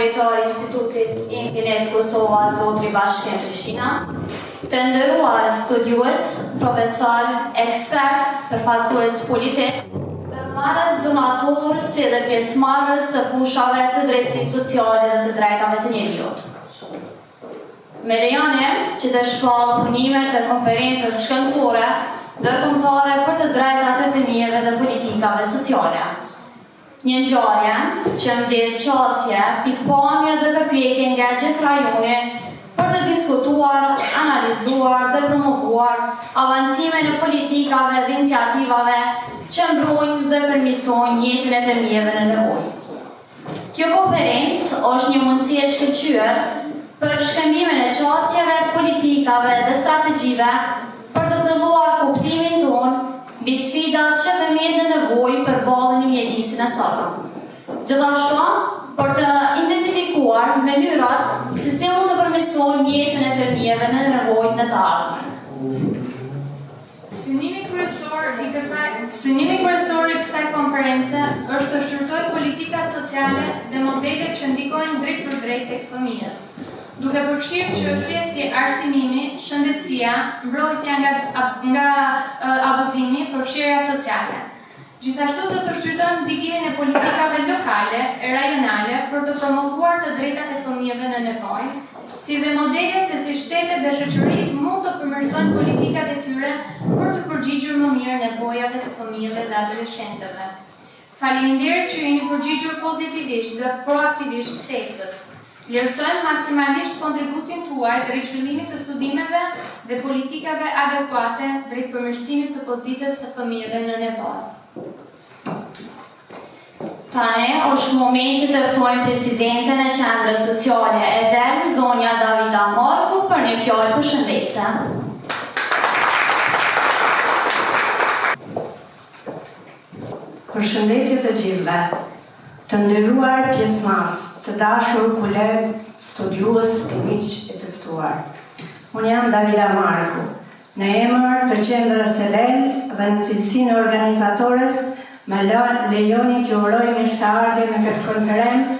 drejtori i Institutit Impinet Kosova, Zotri Bashkem Prishtina, të nderuar studiues, profesor, ekspert, përfaqësues politik, ndërmarrës, donator, si dhe pjesëmarrës të fushave të drejtësisë sociale dhe të drejtave të njerëzit. Me lejoni që të shpall punimet e konferencës shkencore ndërkombëtare për të drejtat e fëmijëve dhe politikave sociale. Një ngjarje që mbledh qasje, pikpamje dhe përpjekje nga gjithë rajoni për të diskutuar, analizuar dhe promovuar avancime në politikave dhe iniciativave që mbrojnë dhe përmirësojnë jetën e fëmijëve në nevojë. Kjo konferencë është një mundësi e shkëlqyer për shkëmbimin e qasjeve, politikave dhe strategjive për të thelluar kuptimin tonë mbi sfidat që fëmijët në nevojë përballën në mjedisin e sotëm. Gjithashtu, për të identifikuar mënyrat se si mund të përmirësojmë jetën e fëmijëve në nevojë në të ardhmen. Synimi kryesor i kësaj konference është të shërtojë politikat sociale dhe modelet që ndikojnë drejt për drejt tek fëmijët, duke përfshirë çështje si arsimimi, shëndetësia, mbrojtja nga abuzimi, përfshirja sociale. Gjithashtu do të shqyrtojmë ndikimin e politikave lokale e rajonale për të promovuar të drejtat e fëmijëve në nevojë, si dhe modelet se si shtetet dhe shoqëritë mund të përmirësojnë politikat e tyre për të përgjigjur më mirë nevojave të fëmijëve dhe adoleshentëve. Faleminderit që jeni përgjigjur pozitivisht dhe proaktivisht ftesës. Vlerësojmë maksimalisht kontributin tuaj të rishpëllimit të studimeve dhe politikave adekuate drejt përmirësimit të pozitës së fëmijëve në nevojë. Tani është momenti të ftojmë presidenten e Qendrës Sociale e Del, zonja Davida Marku, për një fjalë përshëndetse. Përshëndetje të gjithëve, të nderuar pjesëmarrës, të dashur kolegë, studiues e miq e të ftuar. Unë jam Davida Marku, në emër të Qendrës së Del dhe në cilësinë e organizatores, më lejoni t'ju uroj mirëseardhje në këtë konferencë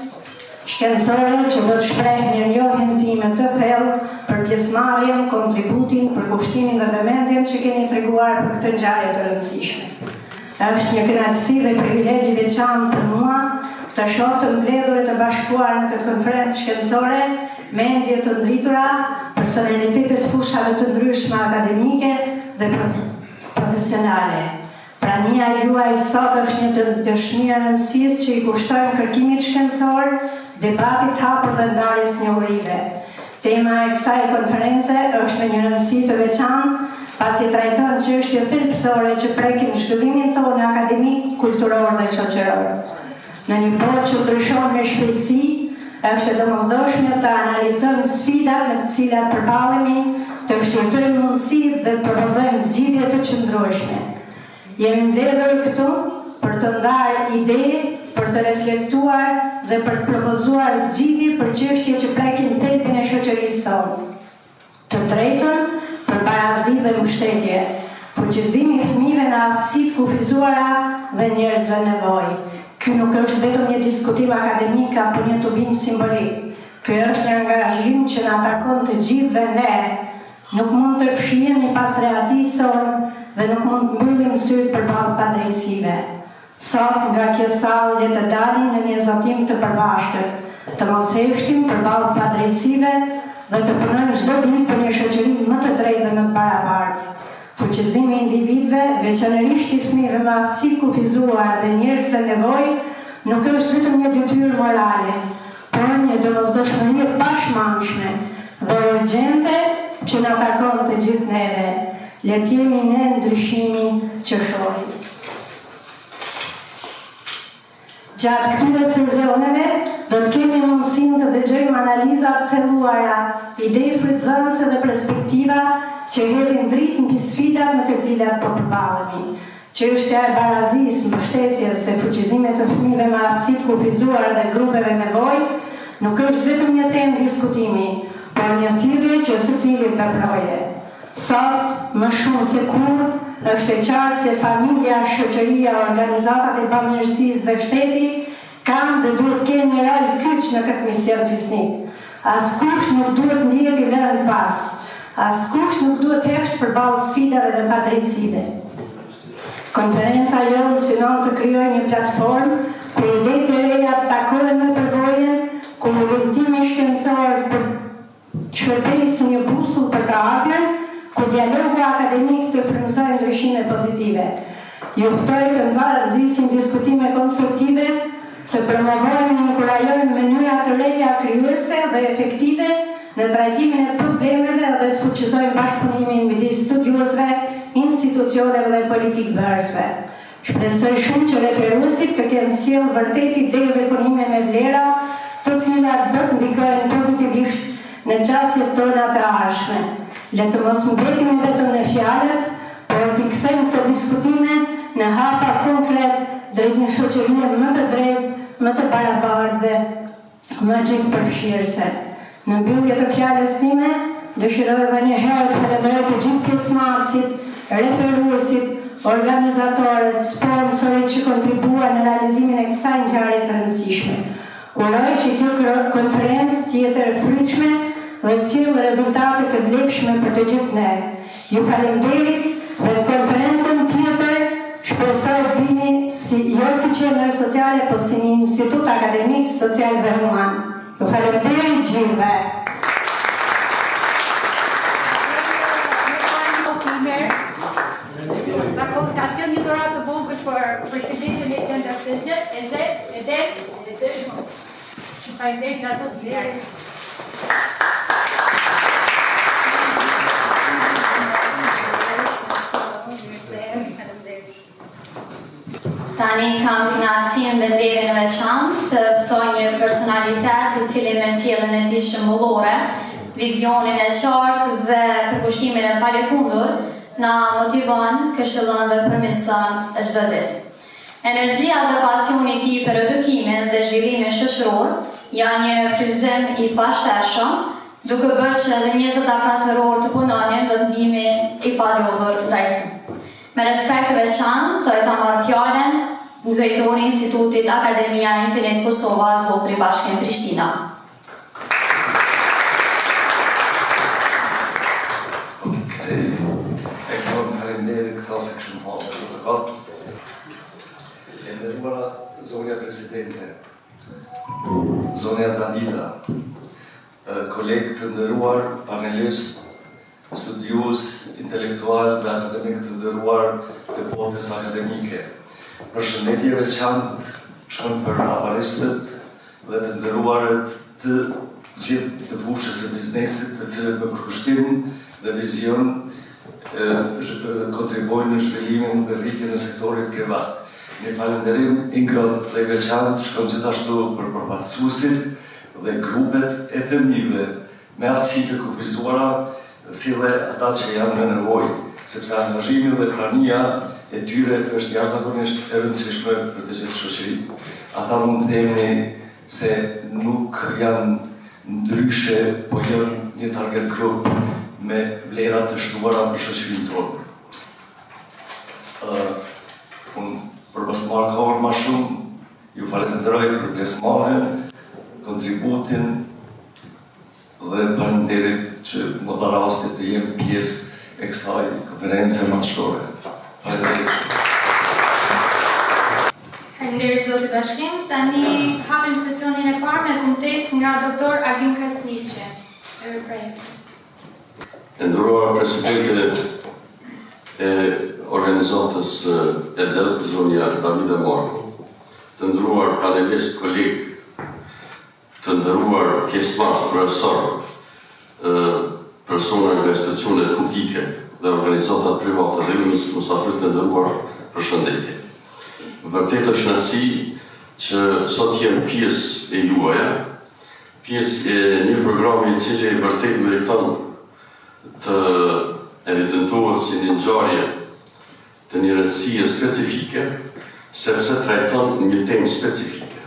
shkencore që do të shpreh mirënjohjen time të thellë për pjesëmarrjen, kontributin, përkushtimin dhe vëmendjen që keni treguar për këtë ngjarje të rëndësishme. Është një kënaqësi dhe privilegj i veçantë për mua të shoh të mbledhur e të bashkuar në këtë konferencë shkencore mendje të ndritura, personalitete të fushave të ndryshme akademike dhe profesionale. Prania juaj sot është një dëshmi e rëndësisë që i kushtojmë kërkimit shkencor, debatit hapur dhe ndarjes njohurive. Tema e kësaj konference është me një rëndësi të veçantë, pasi trajton çështje thelbësore që prekin zhvillimin tonë akademik, kulturor dhe shoqëror. Në një botë që ndryshon me shpejtësi, është e domosdoshme të analizojmë sfidat me të cilat përballemi, të shqyrtojmë mundësitë dhe të propozojmë zgjidhje të qëndrueshme. Jemi mbledhur këtu për të ndarë ide, për të reflektuar dhe për të propozuar zgjidhje për çështje që prekin thelbin e shoqërisë tonë. Të drejtën për barazi dhe mbështetje, fuqizimi i fëmijëve në aftësitë kufizuara dhe njerëzve në nevojë. Ky nuk është vetëm një diskutim akademik apo një tubim simbolik. Ky është një angazhim që na takon të gjithëve ne. Nuk mund të fshihemi pas reatisor dhe nuk mund të mbyllim syt përballë padrejtësive. Sot nga kjo sallë le të dalim në një zotim të përbashkët, të mos heshtim përballë padrejtësive dhe të punojmë çdo ditë për një shoqëri më të drejtë dhe më të barabartë. Fuqizimi i individëve, veçanërisht i fëmijëve me aftësi kufizuar dhe njerëzve nevojë, nuk është vetëm një detyrë morale, por një domosdoshmëri e pashmangshme dhe urgjente që na takon të gjithë neve. Le të jemi ne ndryshimi që shohim. Gjatë këtyre sezoneve do të kemi mundësinë të dëgjojmë analiza të thelluara, ide frytëdhënëse dhe perspektiva që hedhin dritë mbi sfidat me të cilat po përballemi. Çështja e barazisë, mbështetjes dhe fuqizimit të fëmijëve me aftësitë kufizuar dhe grupeve nevojë nuk është vetëm një temë diskutimi, por një thirrje që secili veproje. Sot, më shumë se kur, është e qartë se familja, shoqëria, organizatat e bamirësisë dhe shteti kanë dhe duhet kenë një rol kyç në këtë mision fisnik. Askush nuk duhet ndihet i lënë pas. Askush nuk duhet hesht përballë sfidave dhe padrejtësive. Konferenca jonë synon të krijojë një platformë ku ide të reja të takohen me përvojën, ku mobilitimi shkencor për shpërblesë një busull për të ardhmen, ku dialogu akademik të frymësojë ndryshime pozitive. Ju ftoj të nxjisim diskutime konstruktive, të promovojmë dhe inkurajojmë mënyra të reja krijuese dhe efektive në trajtimin e problemeve dhe të fuqizojmë bashkëpunimin midis studiuesve, institucioneve dhe politikbërësve. Shpresoj shumë që referuesit të kenë sjellë vërtet ide dhe punime me vlera, të cilat do të ndikojnë pozitivisht në çështjet tona të ardhshme. Le të mos mbetemi vetëm në fjalët, por t'i kthejmë këto diskutime në hapa konkret drejt një shoqërie më të drejtë, më të barabartë dhe më gjithëpërfshirëse. Në mbyllje të fjalës time, dëshiroj edhe një herë të falenderoj të gjithë pjesëmarrësit, referuesit, organizatorët, sponsorit që kontribuan në realizimin e kësaj ngjarje të rëndësishme. Uroj që kjo konferencë të jetë e frytshme dhe të sjellë rezultate të vlefshme për të gjithë ne. Ju falenderit dhe në konferencën tjetër shpresoj të vini jo si qendër sociale, po si një institut akademik social dhe human. Ju falenderit gjithëve. La komunikacion një dorat të vogël për presidentin e qendrës së Eder. Faleminderit nga zoti Eder. Tani kam kënaqësinë dhe nderin e veçantë të ftoj një personalitet i cili me sjelljen e tij shembullore, vizionin e qartë dhe përkushtimin e palëkundur na motivon, këshillon dhe përmirëson çdo ditë. Energjia dhe pasioni i tij për edukimin dhe zhvillimin shoqëror janë një fryzim i pashtershëm, duke bërë që edhe 24 orë të punonjë do të ndihemi i palodhur ndaj tij. Me respekt të veçantë, ftoj ta marr fjalën drejtori i Institutit Akademia Infinit Kosova, zotri Bashkim Prishtina. Faleminderit këta se këshëm pasë e të katë. E nderuara zonja presidente, zonja Danita, kolegë të nderuar, panelist, studius, intelektual dhe akademik të nderuar të botës akademike. Përshëndetje veçantë shkon për avaristët dhe të nderuarët të gjithë të fushës e biznesit, të cilët me përkushtim dhe vizion kontribuojnë në zhvillimin dhe rritjen e sektorit privat. Një falenderim ingrot dhe veçantë shkon gjithashtu për përfaqësuesit dhe grupet e femnive me aftësi të kufizuara, si dhe ata që janë në nevojë, sepse angazhimi dhe prania e tyre është jashtëzakonisht e rëndësishme për të gjithë shoqërinë. Ata mund të themi se nuk janë ndryshe, po janë një target group me vlera të shtuara për shoqërinë tonë. Unë për mos marrë kohën më shumë, ju falenderoj për pjesëmarrjen, kontributin dhe falenderit që më dha rastin të jem pjesë e kësaj konference madhështore. Falenderit shumë. Faleminderit zoti Bashkim. Tani hapim sesionin e parë me kumtesë nga doktor Alvin Krasniqi. Nderuar presidente e organizatës EDEL, zonja Davida Marko, të nderuar panelist, kolegë, të nderuar pjesëmarrës, profesorë, persona nga institucionet publike dhe organizatat private dhe mysafirët të nderuar, përshëndetje. Vërtet është kënaqësi që sot jem pjesë e juaja, pjesë e një programi i cili vërtet meriton të evidentohet si një ngjarje të një rëndësie specifike, sepse trajton një temë specifike.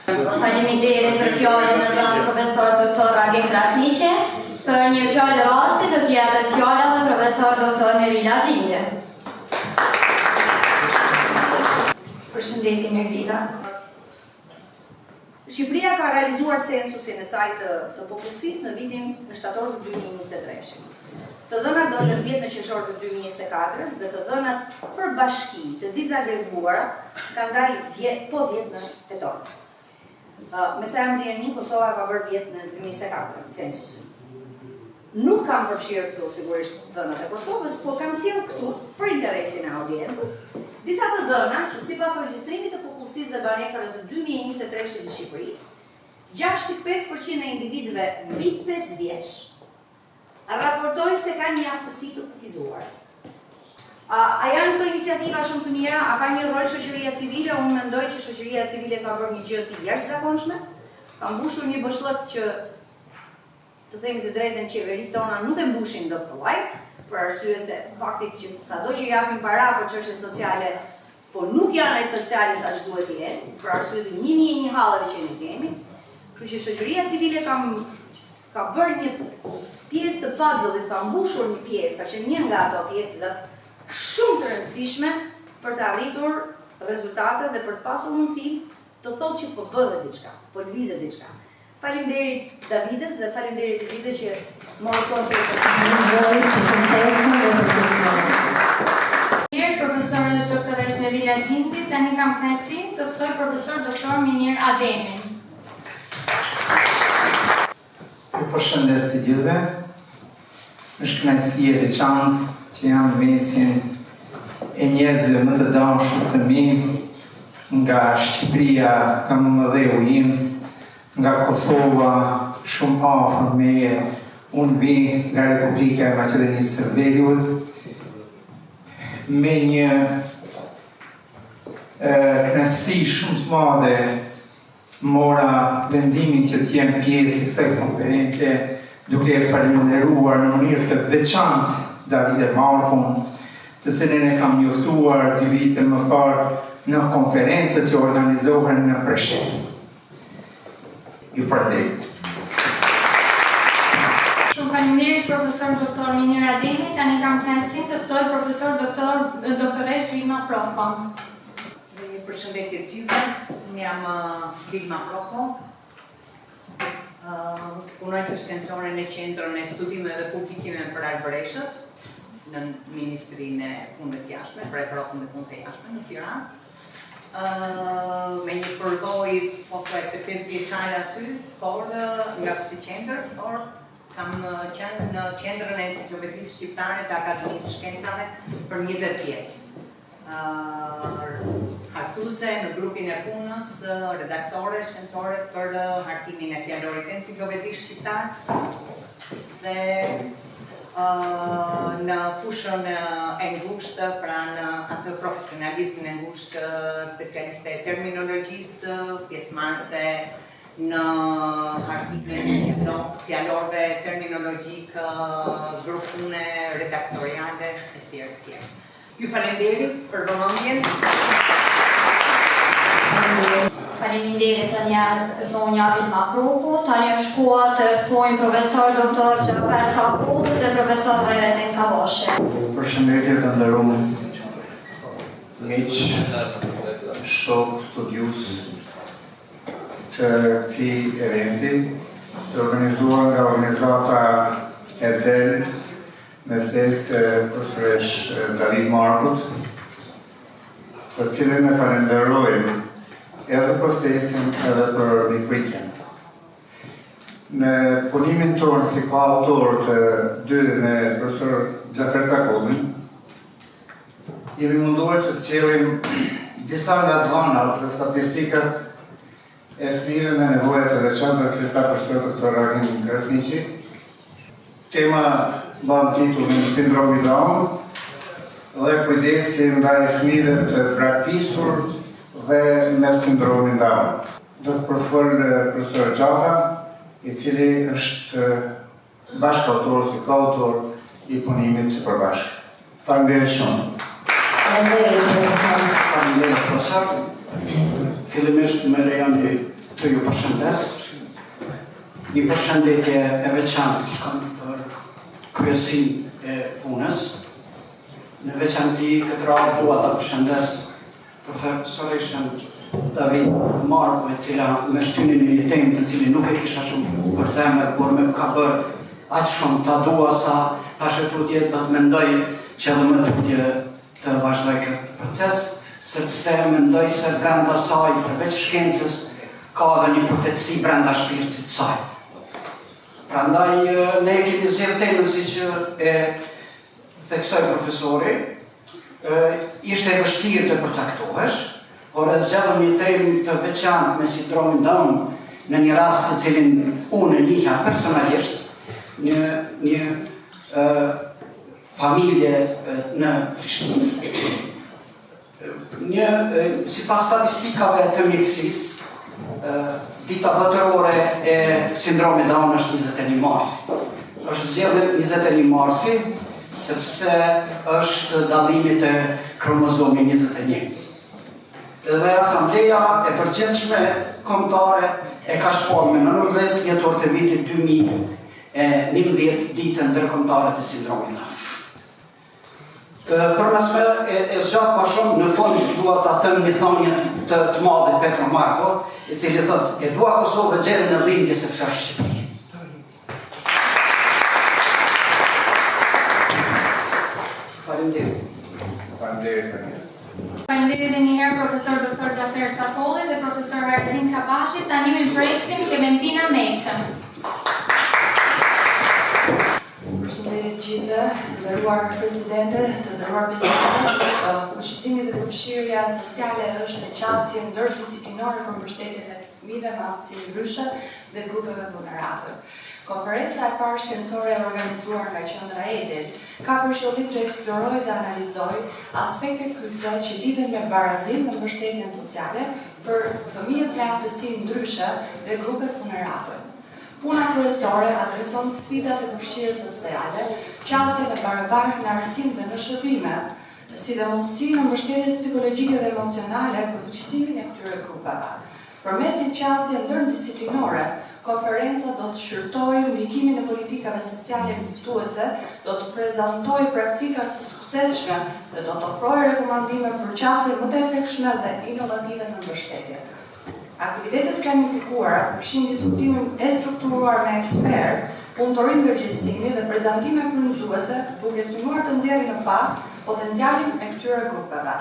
Faleminderit për fjalën e dhënë profesor doktor Alvin Krasniqi. Për një fjalë rasti do të japet fjala dhe profesor doktor Nerila Gjindje. Përshëndetje Merlita. Shqipëria ka realizuar censusin e saj të popullsisë në vitin në shtator të 2023. Të dhënat dolën vjet në qershor të 2024 dhe të dhënat për bashki të disagreguara kanë dalë vjet në tetor. Me sa jam ndjeni, Kosova ka bërë vjet në 2024 censusin. Nuk kam përfshirë këtu sigurisht dhënat e Kosovës, por kam sjellë këtu për interesin e audiencës disa të dhëna që sipas regjistrimit të popullsisë dhe banesave të 2023 në Shqipëri, 6.5% e individëve mbi 5 vjeç raportojnë se kanë një aftësi të kufizuar. A janë këto iniciativa shumë të mira? A ka një rol shoqëria civile? Unë mendoj që shoqëria civile ka bërë një gjë të jashtëzakonshme, ka mbushur një bëshllëk që të themi të drejtën qeveritë tona nuk e mbushin dot kollaj, për arsye se faktit që sado që japin para për çështje sociale, po nuk janë ai sociale sa duhet të jenë, për arsye të 1001 hallave që ne kemi. Kështu që shoqëria civile ka bërë një pjesë të puzzle-it, ka mbushur një pjesë, ka qenë një nga ato pjesët shumë të rëndësishme për të arritur rezultate dhe për të pasur mundësi të thotë që po bëhet diçka, po lëvizet diçka. Faleminderit Davides dhe faleminderit Edite që morë konflikët. Mirë, profesorët doktoresh Nevila Gjindi, tani kam kënaqësinë të ftoj profesor doktor Minir Ademin. Ju përshëndes të gjithëve. Është kënaqësi e veçantë që jam në mesin e njerëzve më të dashur të mi nga Shqipëria, nga mëdheu im, nga Kosova, shumë afër meje. Unë vi nga Republika e Maqedonisë së Veriut me një kënaqësi shumë të madhe mora vendimin që të jem pjesë e kësaj konference, duke e falenderuar në mënyrë të veçantë Davide Markun, të cilin e kam njoftuar 2 vite më parë në konferencët që organizohen në Prishtinë. Ju falenderoj. Shumë faleminderit profesor doktor Minir Ademi, tani kam kënaqësinë të ftoj profesor doktoresh Vilma Proko. Një përshëndetje të gjithëve, unë jam Vilma Proko, punojse shkencore në Qendrën e Studimeve Publikime për Arbëreshët, në Ministrinë e Punëve të Jashtme, për Evropën dhe Punët e Jashtme në Tiranë. Me një përvoj pothuajse 5 vjeçare aty, por nga këtë qendër, por kam qenë në Qendrën e Enciklopedisë Shqiptare të Akademisë Shkencave për 20 vjet. Hartuse në grupin e punës, redaktore shkencore për hartimin e fjalorit enciklopedisë shqiptar dhe në fushën e ngushtë, pra në atë profesionalizmin e ngushtë, specialiste e terminologjisë, pjesëmarrëse në hartimin e fjalorëve terminologjik, grupune redaktoriale etj. Ju falenderit për vëmendjen. Faleminderit të njerë zonja Vilma Proko, tani është koha të ftojmë profesor doktor Gjafer Cakull dhe profesor Vajretin Kavoshe. Përshëndetje të nderuar miq, shok, studius të këtij eventi, të organizuar nga organizata e BEL me ftesë të profesoresh David Markut, për cilën e falenderoj edhe për ftesën edhe për mikpritjen. Në punimin tonë si koautor të 2 me profesor Gjafer Cakullin, jemi munduar që të sjellim disa nga dhënat dhe statistikat e fëmijëve me nevoja të veçanta, si tha profesor doktor Agim Krasniqi. Tema mban titullin Sindromi Down dhe kujdesi ndaj fëmijëve të braktisur dhe me sindromin Down. Do të përfol profesor Gjafer, i cili është bashkëautor si koautor i punimit të përbashkët. Faleminderit shumë. Faleminderit profesor. Fillimisht më lejoni të ju përshëndes. Një përshëndetje e veçantë shkon për kryesinë e punës. Në veçanti këtë radhë dua ta përshëndes profesoreshën David Marko, e cila me shtynin një temë të cilin nuk e kisha shumë për zemër, por me ka bërë aq shumë ta dua sa tash e tutje do të mendoj që edhe më tutje të vazhdoj këtë proces, sepse mendoj se brenda saj, përveç shkencës, ka edhe një profetësi brenda shpirtit të saj. Prandaj ne kemi zgjedhur temën siç e theksoi profesori, ishte e vështirë të përcaktohesh, por e zgjedhëm një temë të veçantë me sindromin Down në një rast të cilin unë e njihja personalisht, një familje në Prishtinë. Sipas statistikave të mjekësisë, dita botërore e sindromit Down është 21 marsi. Është zgjedhur 21 marsi sepse është dallimi të kromozomit 21. Dhe Asambleja e Përgjithshme Kombëtare e ka shpall me 19 dhjetor të vitit 2011 ditën ndërkombëtare të sindromit Down. Përmes me e zgjat ma shumë, në fund dua ta them një thënie të madhit Petro Marko, i cili thotë: "E dua Kosovën gjerën në dhimbje sepse është Shqipëri." Faleminderit. Faleminderit edhe një herë profesor Dr. Gjafer Capolli dhe profesor Erlin Kabashi. Tani mi presim Klementina Meçën. Përshëndetje gjithë, nderuar presidente, të nderuar pjesëmarrës, fuqizimi dhe përfshirja sociale është një qasje ndërdisiplinore për mbështetjen e fëmijëve me aftësi ndryshe dhe grupeve vulnerabël. Konferenca e parë shkencore e organizuar nga Qendra Edel ka për qëllim të eksplorojë dhe analizojë aspektet kryesore që lidhen me barazinë dhe mbështetjen sociale për fëmijët me aftësi ndryshe dhe grupet vulnerabël. Puna kryesore adreson sfidat e përfshirjes sociale, qasjen e barabartë në arsim dhe në shërbime, si dhe mundësi në mbështetje psikologjike dhe emocionale për fuqizimin e këtyre grupeve. Përmes një qasje ndërdisiplinore, konferenca do të shërtojë ndikimin e politikave sociale ekzistuese, do të prezantojë praktika të suksesshme dhe do të ofrojë rekomandime për qasje më të efektshme dhe inovative në mbështetje. Aktivitetet planifikuara përfshin diskutimin e strukturuar me ekspert, punëtori ndërgjegjësimi dhe prezantime frymëzuese, duke synuar të nxjerrë në fakt potencialin e këtyre grupeve.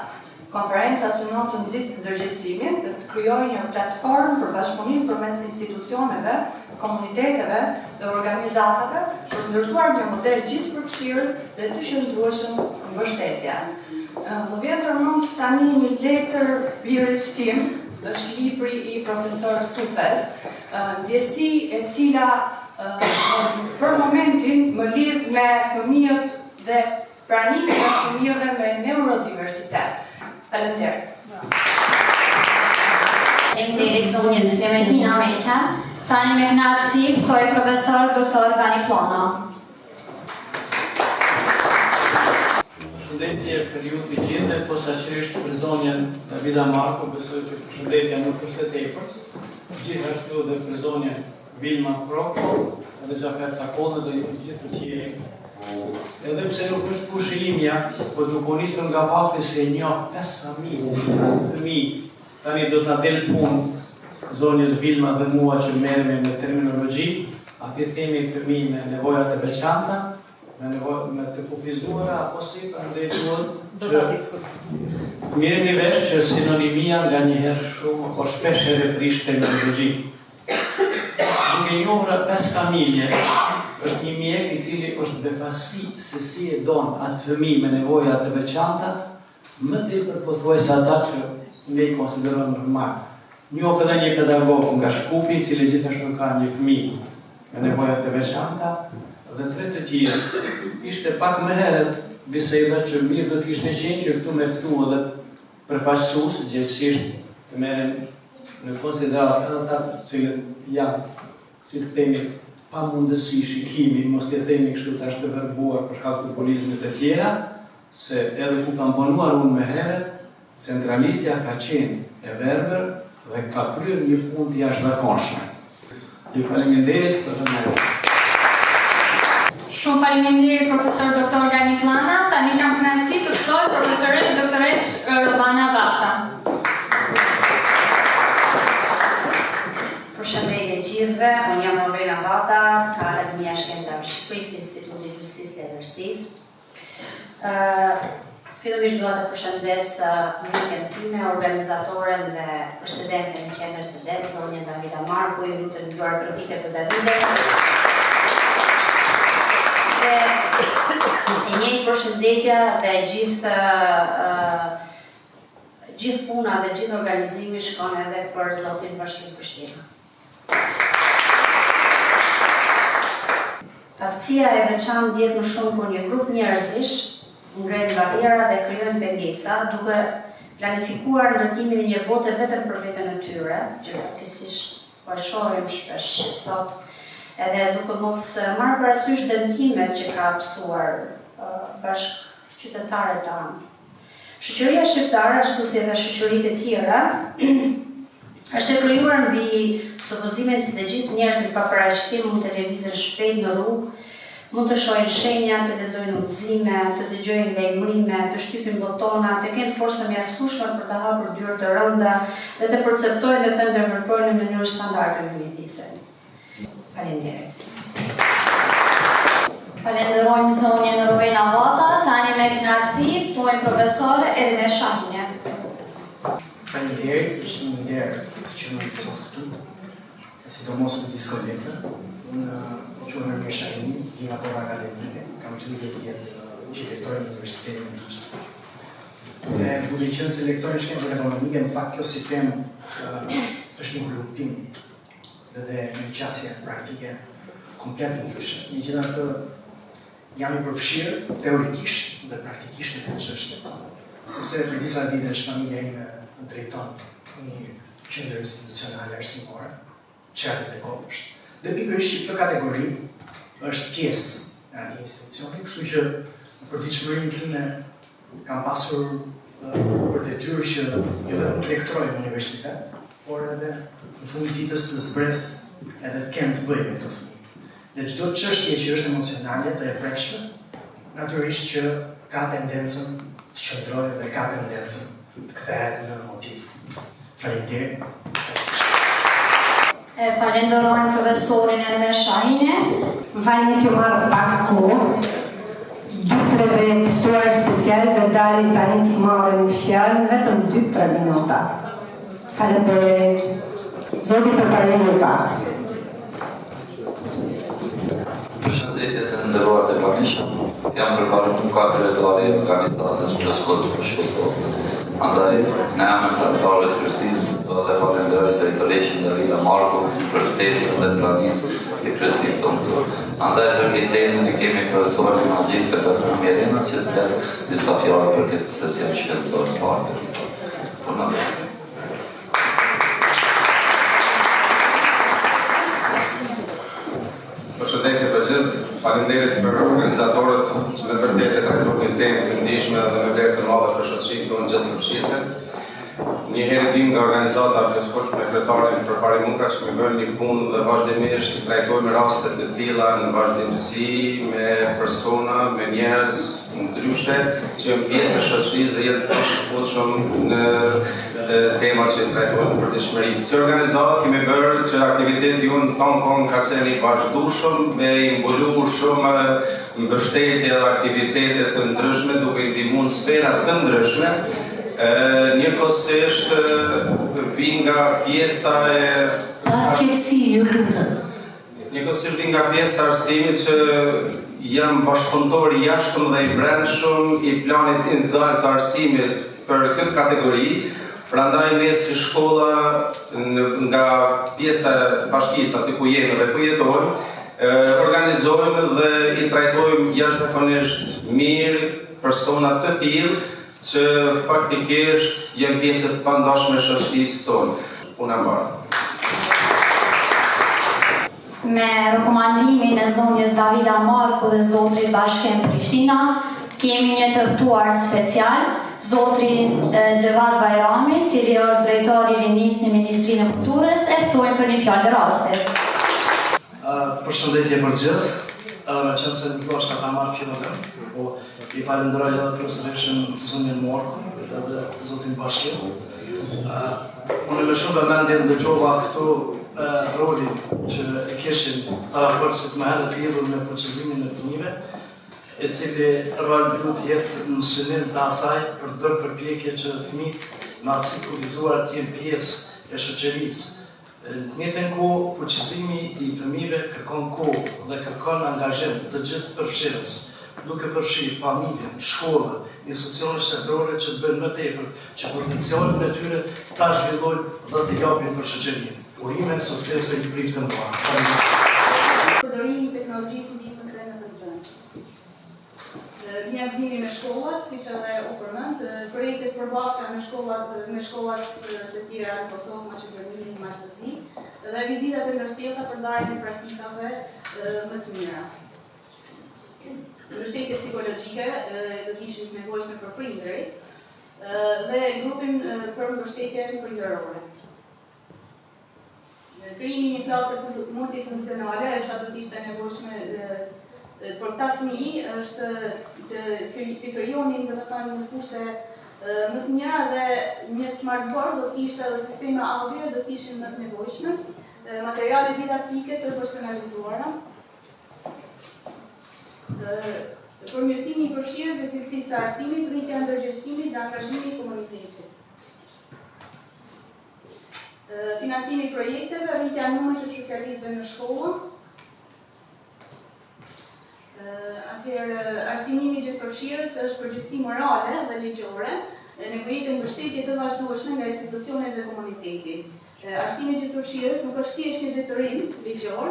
Konferenca synon të nxjisë ndërgjegjësimin dhe të krijojë një platformë për bashkëpunim përmes institucioneve, komuniteteve dhe organizatave për të ndërtuar një model gjithëpërfshirës dhe të qëndrueshëm në mbështetje. Më vjen tërmend tani një letër birit tim, është libri i profesor Tupes, ndjesi e cila për momentin më lidh me fëmijët dhe pranimin e fëmijëve me neurodiversitet. Faleminderit. Faleminderit zonjës Klementina Meçën. Tani me kënaqësi ftoj profesor Dr. Gani Plana. Përshëndetje për ju të gjithë, posaçërisht për zonjën Davida Marko, besoj që përshëndetja nuk është e tepërt. Gjithashtu dhe për zonjën Vilma Proko, dhe Gjafer Capolli dhe të gjithë të tjerë. Edhe pse nuk është fushë imja, po duke u nisur nga fakti se e njoh 5 fëmijë, tani do ta del fund zonjës Vilma dhe mua që merremi me terminologji, aty themi fëmijë me nevoja të veçanta, me të kufizuara apo si prandaj duhet që mirëni vesh që sinonimia nga njëherë shumë apo shpesh herë prish terminologji. Duke njohur 5 familje, është një mjek i cili është befasi se si e don atë fëmijë me nevoja të veçanta, më tepër pothuajse ata që ne i konsiderojmë normal. Njoh edhe një pedagog nga Shkupi, i cili gjithashtu ka një fëmijë me nevoja të veçanta, dhe 3 të tjerë. Ishte pak më herët biseda që mirë do të kishte qenë që këtu me ftu edhe përfaqësues gjithësisht të merren në konsiderat edhe ata të cilët janë, si të themi, pa mundësi shikimi, mos të themi kështu tash të verbuar për shkak të politizmit e tjera, se edhe ku kam punuar unë më herët, centralistja ka qenë e verbër dhe ka kryer një punë të jashtëzakonshme. Ju faleminderit për të marrë. Shumë faleminderit profesor Dr. Gani Plana. Tani kam kënaqësi të ftoj profesoresh doktoresh Robana Vata. përshëndetje gjithëve, unë jam Norvena Bata, ka Akademia e Shkencave Shqipërisë, Instituti i Gjustësisë dhe Vërtetësisë. Fillimisht dua të përshëndes miqen time, organizatoren dhe presidenten e qendrës së DET, zonjën Davida Marku, ju lutem nderuar përpjekje për Davidin. Dhe e njëjtë përshëndetja dhe gjithë puna dhe gjithë organizimi shkon edhe për zotin Bashkim Prishtina. Aftësia e veçantë vjet më shumë kur një grup njerëzish ngren barriera dhe krijojnë pengesa, duke planifikuar ndërtimin e një bote vetëm për veten e tyre, që fatkeqësisht po e shohim shpesh sot, edhe duke mos marrë parasysh dëmtimet që ka hapësuar bashkëqytetarët tanë. Shoqëria shqiptare, ashtu si edhe shoqëritë e tjera, është e krijuar mbi supozimin se të gjithë njerëzit pa paraqitje mund të lëvizin shpejt në rrugë, mund të shohin shenja, të lexojnë udhëzime, të dëgjojnë lajmërime, të shtypin botona, të kenë forcë të mjaftueshme për të hapur dyert të rënda dhe të perceptojnë dhe të ndërveprojnë në mënyrë standarde në mjedisën. Faleminderit. Falenderojmë zonjën Norvena Bata, tani me kënaqësi ftojmë profesor Ermer Shahine. Faleminderit, është një nder që më sot këtu, sidomos në diskotekë. Unë quhem Ermer Shahini, vim nga Pora Akademike, kam 30 vjet që lektoj në Universitetin e Durrës. Dhe duke qenë se lektoj në shkencën ekonomike, në fakt kjo si temë është një luftim dhe një qasje praktike komplet ndryshe. Megjithatë, jam i përfshirë teorikisht dhe praktikisht në këtë çështje, sepse për disa vitesh familja ime drejton një qendër institucionale arsimore, Qerët e Kopësht. Dhe pikërisht kjo kategori është pjesë e atij institucioni, kështu që në përditshmërinë time kam pasur për detyrë që jo vetëm të lektoroj në universitet, por edhe në fund ditës të zbres edhe të kem të bëj me këto fëmijë. Dhe çdo çështje që është emocionale dhe e prekshme, natyrisht që ka tendencën të qëndrojë dhe ka tendencën të kthehet në motiv. Faleminderit. Falenderojmë profesorin Ermer Shahine. Më falni të marrë pak kohë, 2-3 vetë ftuar special dhe dalin tani të marrën fjalë vetëm 2-3 minuta. Faleminderit. Zoti përparim ju ka. Përshëndetje të nderuar të pamishëm, jam përparim në katëretari e organizatës për shkollë të Kosovë. Andaj, në emër të anëtarëve të kryesisë, do dhe falenderoj drejtoreshin Davida Marku për ftesën dhe planimin e kryesisë tonë. Andaj, për këtë temë ne kemi profesorin Agjise Mjerena që të flet disa fjalë për këtë sesion shkencor të parë. Përshëndetje për gjithë, faleminderit për organizatorët që me vërtet e trajtojnë një temë të ndihshme dhe me vlerë të madhe për shoqërinë tonë gjithë përfshirëse. Një herë dim nga organizata Pleskosht me kretarin përpari mua që me bën një punë dhe vazhdimisht trajtojmë raste të tilla në vazhdimsi me persona, me njerëz ndryshe që janë pjesë e shoqërisë dhe jenë të shkëputshëm në temat që trajtojnë për përditshmëri. Si organizatë kemi bërë që aktiviteti jonë tonë ka qenë i vazhdueshëm, me i mbuluar shumë mbështetje dhe aktivitete të ndryshme duke i ndihmuar në sfera të ndryshme. Njëkohësisht vi nga pjesa e Njëkohësisht vi nga pjesa e arsimit që jam bashkëpunëtor i jashtëm dhe i brendshëm i planit individual të arsimit për këtë kategori. Prandaj ne si shkolla nga pjesa e bashkisë aty ku jemi dhe ku jetojmë, organizojmë dhe i trajtojmë jashtëzakonisht mirë persona të tillë që faktikisht janë pjesë të pandashme e shoqërisë tonë. Puna mbarë. Me rekomandimin e zonjës Davida Marku dhe zotrit Bashkim Prishtina, kemi një të ftuar special, zotrin Gjevat Bajrami, cili është drejtori i rinisë në Ministrinë e Kulturës, e ftojmë për një fjalë raste. Përshëndetje për gjithë, me qenë se nuk është ta marrë fjalën, po i falenderoj edhe profesorin zonjën Marku edhe zotin Bashkim. Unë me shumë vëmendje ndëgjova këtu rolin që e kishin paraforcit më herët lidhur me fuqizimin e fëmijëve, e cili rol duhet jetë në synim të asaj për të bërë përpjekje që fëmijët me aftësi të kufizuar të jenë pjesë e shoqërisë. Në të njëjtën kohë, fuqizimi i fëmijëve kërkon kohë dhe kërkon angazhim të gjithë përfshirës, duke përfshirë familjen, shkollën, institucionet shtetërore që të bëjnë më tepër që potencialin e tyre ta zhvillojnë dhe të japin për shoqërinë. Urime, suksese i priftën mua. Përdorimi i teknologjisë ndihmëse në të nxënës. Mjaftsimi me shkollat, siç edhe u përmend, projektet përbashkëta me shkollat të tjera në Kosovë, Maqedoni, Maltëzi dhe vizitat e ndërsjellta për ndarjen e praktikave më të mira. Mbështetje psikologjike do të ishin të nevojshme për prindërit dhe grupin për mbështetje prindërore. Krijimi një klase multifunksionale, që do të ishte nevojshme për këta fëmijë është të krijonin domethënë kushte më të mira dhe një smartboard do të ishte edhe sisteme audio do të ishin më të nevojshme, materiale didaktike të personalizuara. Përmirësimi i përfshirjes dhe cilësisë së arsimit, rritja e ndërgjegjësimit dhe angazhimi i komunitetit. Financimi i projekteve, rritja e numrit të specialistëve në shkollë. Atëherë, arsimimi i gjithëpërfshirës është përgjegjësi morale dhe ligjore, nevojitet mbështetje të vazhdueshme nga institucionet dhe komuniteti. Arsimi i gjithëpërfshirës nuk është thjesht një detyrim ligjor,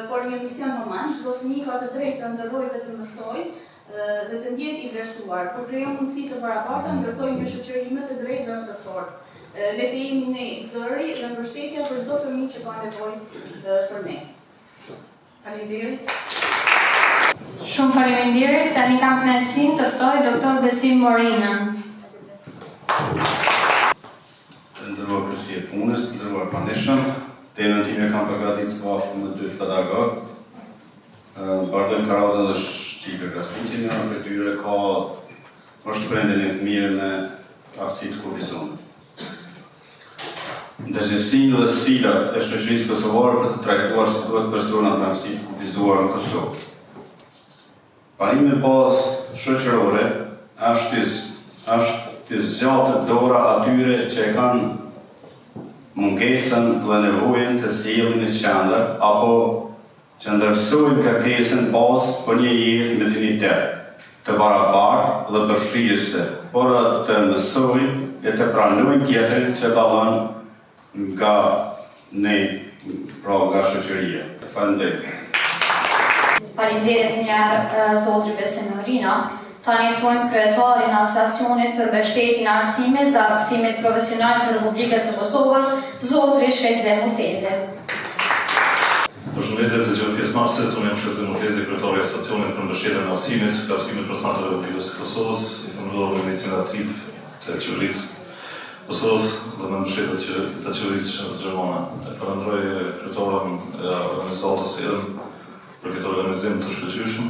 por një mision human. Çdo fëmijë ka të drejtë të ndërrojë dhe të mësojë dhe të ndjetë i vlerësuar. Por krijon mundësi të barabarta, ndërtojmë një shoqëri më të drejtë dhe më të fortë. Le të jemi ne zëri dhe mbështetja për çdo fëmijë që ka nevojë për ne. Faleminderit. Shumë faleminderit. Tani kam kënaqësinë të ftoj doktor Besim Morinën. Të nderuar kryesi e punës, të nderuar paneshëm, temën time kam përgatitur së bashku me dy pedagog. Bardem Karazën dhe Shqipe Krasniqin, për tyre është prendin e fëmijëve me aftësi të kufizuar. Ndërgjegjësinë dhe sfidat e shoqërisë kosovare për të trajtuar si duhet personat me aftësi të kufizuar në Kosovë. Parimi i bazë shoqërore është të zgjatë dora atyre që e kanë mungesën dhe nevojën të sjellin në qendër apo që ndërmsojnë kërkesën bazë për një jetë me dinjitet, të barabartë dhe përfshirëse, por të mësojnë e të pranojnë tjetrin që dallon nga ne, pra nga shoqëria. Faleminderit. Faleminderit njëherë zotri Besim Morina. Tani ftojmë kryetarin e Asociacionit për mbështetjen e arsimit dhe aftësimit profesional të Republikës së Kosovës, zotri Shkëlqe Murtezi. Përshëndetje të gjithë pjesëmarrësit, unë jam Shkëlqe Murtezi, kryetari i Asociacionit për mbështetjen e arsimit dhe aftësimit profesional të Republikës së Kosovës, i themeluar në iniciativë të qeverisë Kosovës dhe me mbështetje të qeverisë gjermane. E falenderoj kryetarin e organizatës për këtë organizim të shkëlqyeshëm.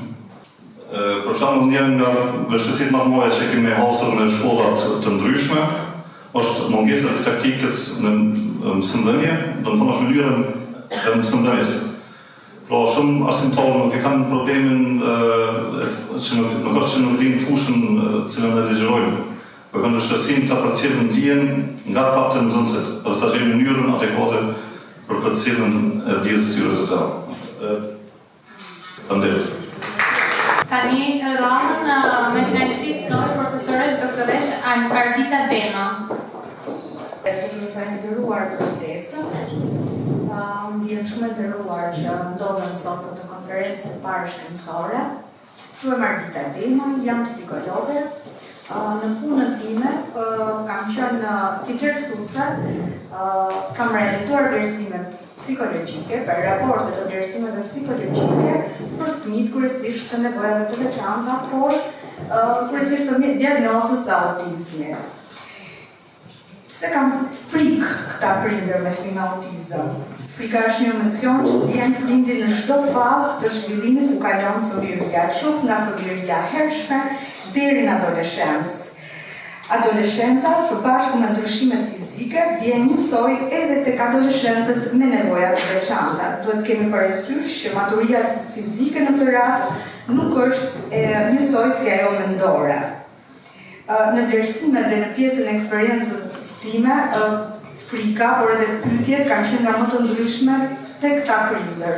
Për shembull, një nga vështirësitë më të mëdha që kemi hasur në shkollat të ndryshme është mungesa e taktikës në mësimdhënie, do të thonë është mënyrën e mësimdhënies. Pra shumë arsimtarë nuk e kanë problemin që nuk është që nuk dinë fushën cilën e ligjërojnë, por kanë vështirësinë ta përcjellin dijen nga faktet e nxënësit, dhe ta gjejnë mënyrën adekuate për përcjelljen e dijes së tyre të tëra. Faleminderit. Tani radhën me kënaqësi ftoj profesoresh doktoresh Ardita Dena. Më falenderuar për ftesën. Ndjem shumë e nderuar që ndodhen sot në këtë konferencë të parë shkencore. Quhem Ardita Dena, jam psikologe. Në punën time kam qenë si gjerësuese, kam realizuar vlerësime psikologjike, për raportet të vlerësimeve psikologjike për fëmijët kryesisht të nevojave të veçanta, por kryesisht të diagnozës së autizmit. Pse kam frikë këta prindër me fëmijë me autizëm? Frika është një emocion që ndjen prindi në çdo fazë të zhvillimit ku kalon fëmijëria, qoftë nga fëmijëria hershme deri në adoleshencë. Adoleshenca, së bashku me ndryshimet fizike, vjen njësoj edhe tek adoleshentët me nevoja të veçanta. Duhet kemi parasysh që maturia fizike në këtë rast nuk është njësoj si ajo mendore. Në vlerësimet dhe në pjesën e eksperiencës time, frika, por edhe pyetjet kanë qenë nga më të ndryshme tek ta prindër.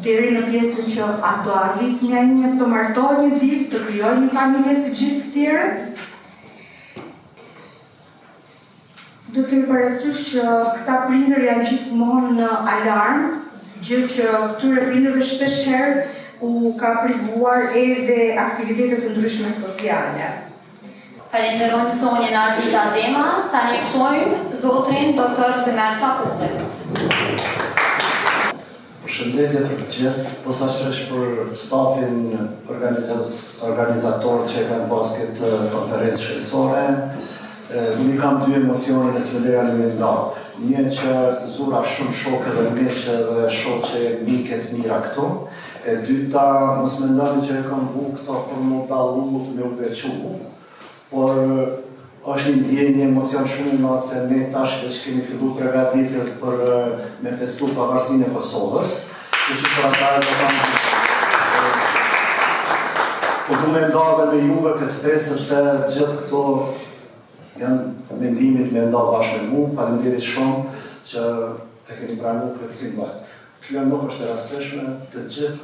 Deri në pjesën që a do arrit fëmia ime të martohet një ditë, të krijojë një familje si gjithë të tjerët. Do të kemi parasysh që këta prindër janë gjithmonë në alarm, gjë që këtyre prindërve shpeshherë u ka privuar edhe aktivitete të ndryshme sociale. Falenderojmë zonjën Ardita Dema, tani ftojmë zotrin Dr. Zymer Cakulli. Përshëndetje për të gjithë, posaçërisht për stafin organizator që kanë pas këtë konferencë shkencore. Unë kam dy emocione në sfidera në nda. Një që zura shumë shokë dhe meqë dhe shoqe miket mira këtu. E dyta, mos mendoni që e kam bu këto për më dallu me u veçu. Por është një ndjenjë, një emocion shumë nga se ne tash që kemi fillu përgatitur për me festu pavarësinë e Kosovës. Që për ata e do kam po du me nda dhe me juve këtë festë, sepse gjithë këto janë mendimit me nda bashkë me mu, faleminderit shumë që e keni pranu plotësisht. Kjo nuk është e rastishme, të gjithë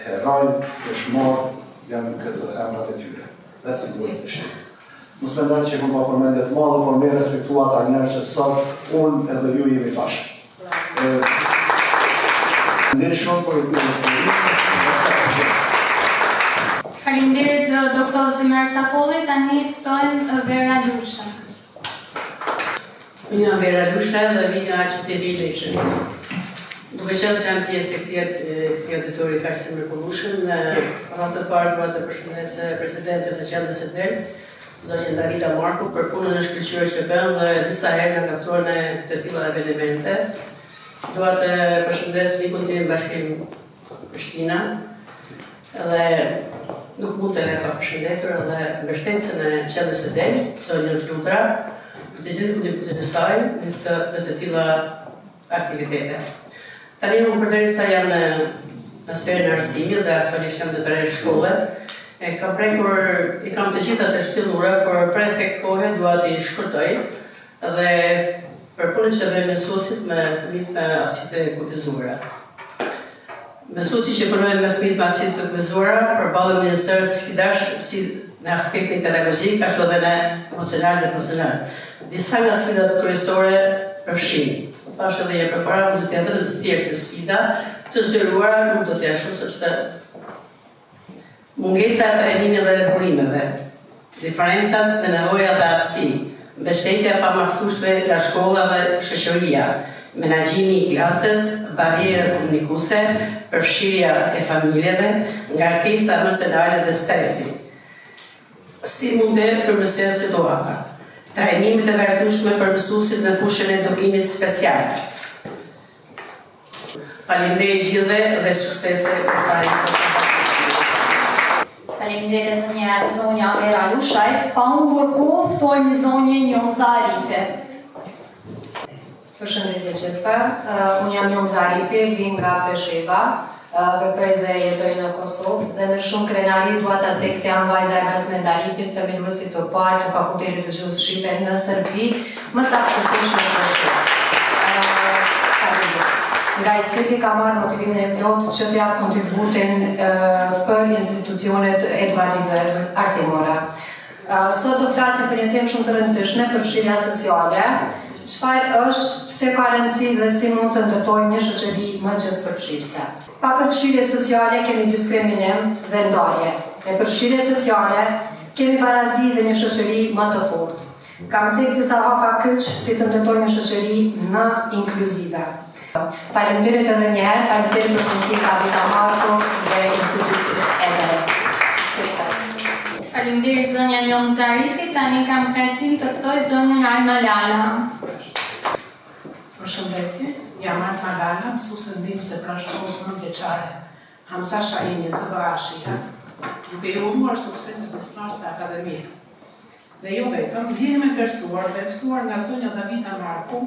herojnë, dëshmorët janë këtë emrat e tyre. Dhe si duhet të shqipë. Mos mendoni që kom pa përmendje të madhe, por me respektua ata njerëz që sot unë edhe ju jemi bashkë. Faleminderit shumë për Faleminderit Dr. Zymer Cakulli, tani ftojmë Vera Lusha. Unë jam Vera Lusha dhe vi nga qyteti i Leqës. Duke qenë se jam pjesë e këtij auditori kaq të mrekullueshëm, në radhë të parë dua të përshëndes presidentin e qendrës së DEL, zonjën Davida Marku, për punën e shkëlqyer që bën dhe disa herë na kaftuar në të tilla evente. Dua të përshëndes mikun tim Bashkim Prishtina, edhe nuk mund të ne pa përshëndetur edhe mbështetësen e qendrës së DEL, zonjën Flutra, për të gjithë kontributin e saj në të tilla aktivitete. Tani unë përderisa jam në sferën e arsimit dhe aktualisht jam detare shkolle, e kam prekur, i kam të gjitha të shtillura, por për efekt kohe dua t'i shkurtoj dhe për punën që bëjmë mësuesit me fëmijët me aftësitë e kufizuara. Mësuesi që punojnë me fëmijët me aftësitë të kufizuara përballen me një sër sfidash si në aspektin pedagogjik, ashtu edhe në emocional dhe profesional. Disa nga sfidat kryesore përfshin. Tash edhe e përpara mund të jetë vetëm të thjeshtë sfida, të zgjeruara nuk do të jetë shumë sepse mungesa e trajnimit dhe burimeve, diferencat dhe nevojat dhe aftësi, mbështetja pa mjaftueshme nga shkolla dhe shoqëria, menaxhimi i klasës, barrierat komunikuese, përfshirja e familjeve, ngarkesa emocionale dhe stresi. Si mund të përmirësohet situata? Trajnimit e vazhdueshme për mësuesit në fushën e edukimit special. Faleminderit gjithëve dhe suksese konferencës. Faleminderit zonja Vera Lushaj, pa humbur kohë ftojmë zonjën Jomza Arifi. Përshëndetje gjithëve, unë jam Jomza Arifi, vim nga Presheva, veproj dhe jetoj në Kosovë dhe me shumë krenari dua ta cek se jam vajza e Rasmet Arifit të Universitetit të parë të Fakultetit të Gjuhës Shqipe në Serbi, më saktësisht në Preshevë. Nga i cili ka marrë motivimin e plot që t'jap kontributin për institucionet edukative arsimore. Sot do flasim për një temë shumë të rëndësishme, përfshirja sociale. Çfarë është, pse ka rëndësi dhe si mund të ndërtojmë një shoqëri më gjithëpërfshirëse. Pa përfshirje sociale kemi diskriminim dhe ndarje. Me përfshirje sociale kemi barazi dhe një shoqëri më të fortë. Kam cek disa hapa kyç si të ndërtojmë një shoqëri më inkluzive. Faleminderit edhe një herë, faleminderit për mundësinë Davida Marku dhe Institutit EDEL. Suksese. Faleminderit zonja Jomza Arifi, tani kam kënaqësinë të ftoj zonjën Alma Lala. Përshëndetje, jam Alma Lala, mësuese ndihmëse pranë shkollës nëntëveçare Hamza Shahini Zëvashia, duke i urmuar sukseset në shtëpinë akademike. dhe jo vetëm, vjen me kërstuar dhe ftuar nga zonja Davida Marku,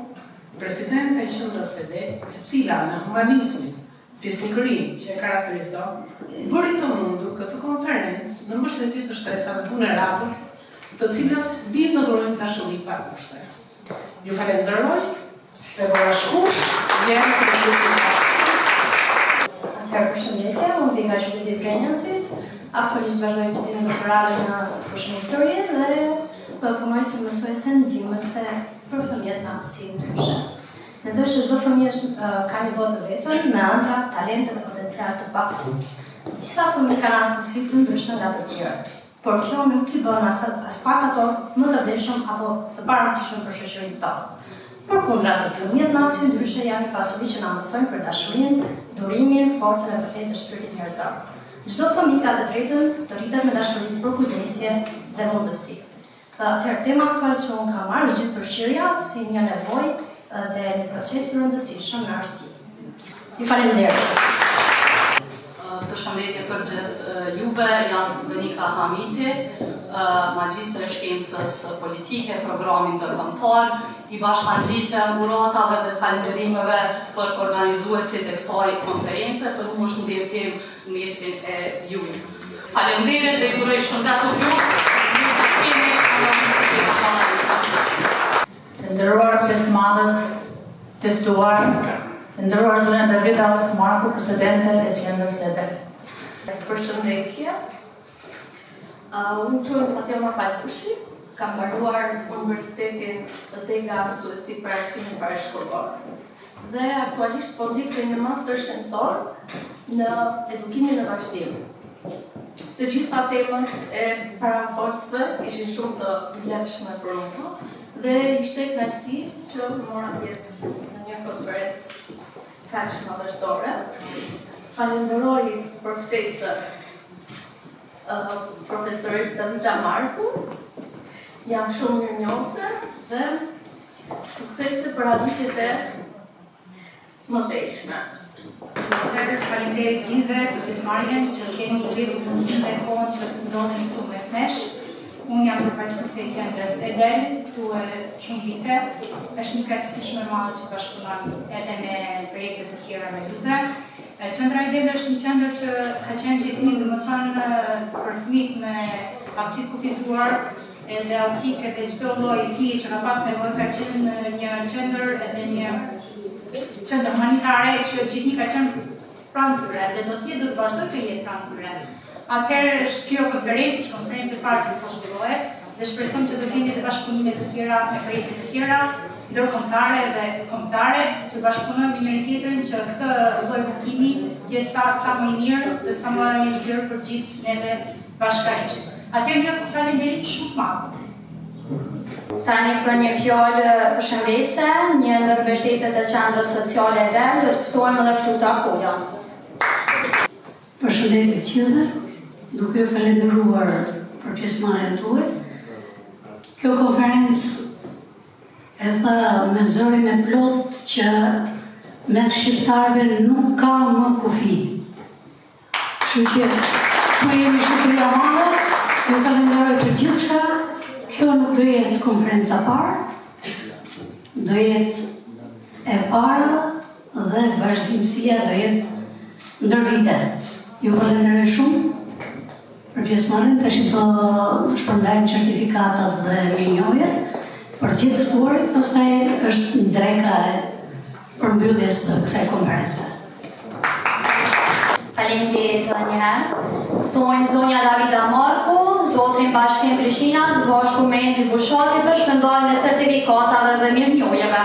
presidente e Qendrës së SEDE, e cila në humanizmin, fisnikërinë që e karakterizon, bëri të mundur këtë konferencë në mbështetje të shtresave vulnerabël, të cilat dinë të dhurojnë dashuri pa kushte. Ju falenderoj dhe bashku vjen për Atëherë përshëndetje, unë vi nga qyteti i Vrenjasit, aktualisht vazhdoj studimin doktorale në fushën historie dhe punoj si mësuese ndihmëse për fëmijët me aftësi ndryshe. Mendoj se çdo fëmijë ka një botë të vetën me ëndra, talente dhe potencial të pafutur. Disa fëmijë kanë aftësi të ndryshme nga të tjerët, por kjo nuk I bën as pak ato më të vlefshëm apo të paraqitshëm për shoqërinë tonë. Përkundrazi, fëmijët me aftësi ndryshe janë një pasuri që na mësojnë për dashurinë, durimin, forcën e vërtetë të shpirtit njerëzor. Çdo fëmijë ka të drejtën të rritet me dashuri për kujdesje dhe mundësi. Atëherë tema aktuale që unë kam marrë është gjithëpërfshirja si një nevojë dhe një proces I rëndësishëm në arsi. Ju faleminderit. Përshëndetje për gjithë juve, jam Donika Hamiti, magjistre shkencës politike, programin të kombëtar, I bashkangjitem uratave dhe falënderimeve për organizuesit e kësaj konference, për mua është një ndërtim në mesin e juve. Faleminderit dhe Ju uroj shëndet të plotë, që kemi Të nderuar pjesëmarrës, të ftuar, të nderuar zonja Davida Marku, presidente e Qendrës së SEDE. Përshëndetje. Unë quhem Fatjama Palkushi, kam mbaruar Universitetin Tega mësuesi për arsimin parashkollor. Dhe aktualisht po ndjek një master shkencor në edukimin e vazhdim. Të gjitha temat e parafolsve ishin shumë të vlefshme për mua dhe ishte kënaqësi që mora pjesë në një konferencë kaq madhështore. Falenderoj për ftesën profesorisht Davida Marku. Jam shumë mirënjohëse dhe suksese për auditjet e mëtejshme. Faleminderit gjithëve për pjesëmarrjen që kemi gjetur mundësinë dhe kohën që ndodheni këtu mes nesh. Unë jam përfaqësuese e Qendrës Edel, këtu shumë vite. Është një kënaqësi shumë e madhe që bashkëpunon edhe me projekte të tjera me juve. Qendra Edel është një qendër që ka qenë gjithmonë domethënë për fëmijët me aftësi të kufizuar edhe autike dhe çdo lloj fëmijë që ka pas nevojë ka qenë një qendër edhe një qendër humanitare që gjithnjë ka qenë pranë tyre dhe do të vazhdojë të jetë pranë tyre. Atëherë është kjo konferencë e parë që po zhvillohet dhe shpresojmë që do vini edhe bashkëpunime të tjera me projekte të tjera ndërkombëtare dhe kombëtare që bashkëpunojmë me njëri tjetrin që këtë lloj kuptimi të jetë sa më I mirë dhe sa më I gjerë për gjithë neve bashkërisht. Atëherë ju falenderoj shumë madh. Tani për një fjalë përshëndetse, një ndër mbështetësit e Qendrës Sociale Edel, do të ftojmë edhe Fluta Kola. Përshëndetje të gjithëve, duke ju falenderuar për pjesëmarrjen tuaj. Kjo konferencë e tha me zërin e plot që mes shqiptarëve nuk ka më kufi. Kështu që ku jemi shqipëria madhe, ju falenderoj për gjithçka. Kjo nuk do jetë konferenca parë, do jetë e para dhe vazhdimësia do jetë ndër vite. Ju falenderoj shumë për pjesëmarrjen, tash do shpërndajmë certifikatat dhe linjojet për gjithë ftuarit, pastaj është dreka e përmbylljes së kësaj konference. Faleminderit edhe një herë. Ftojmë zonja Davida Marku, zotrin Bashkim Prishtinas, bashku me Engji Bushati për shpërndarjen e certifikatave dhe mirënjohjeve.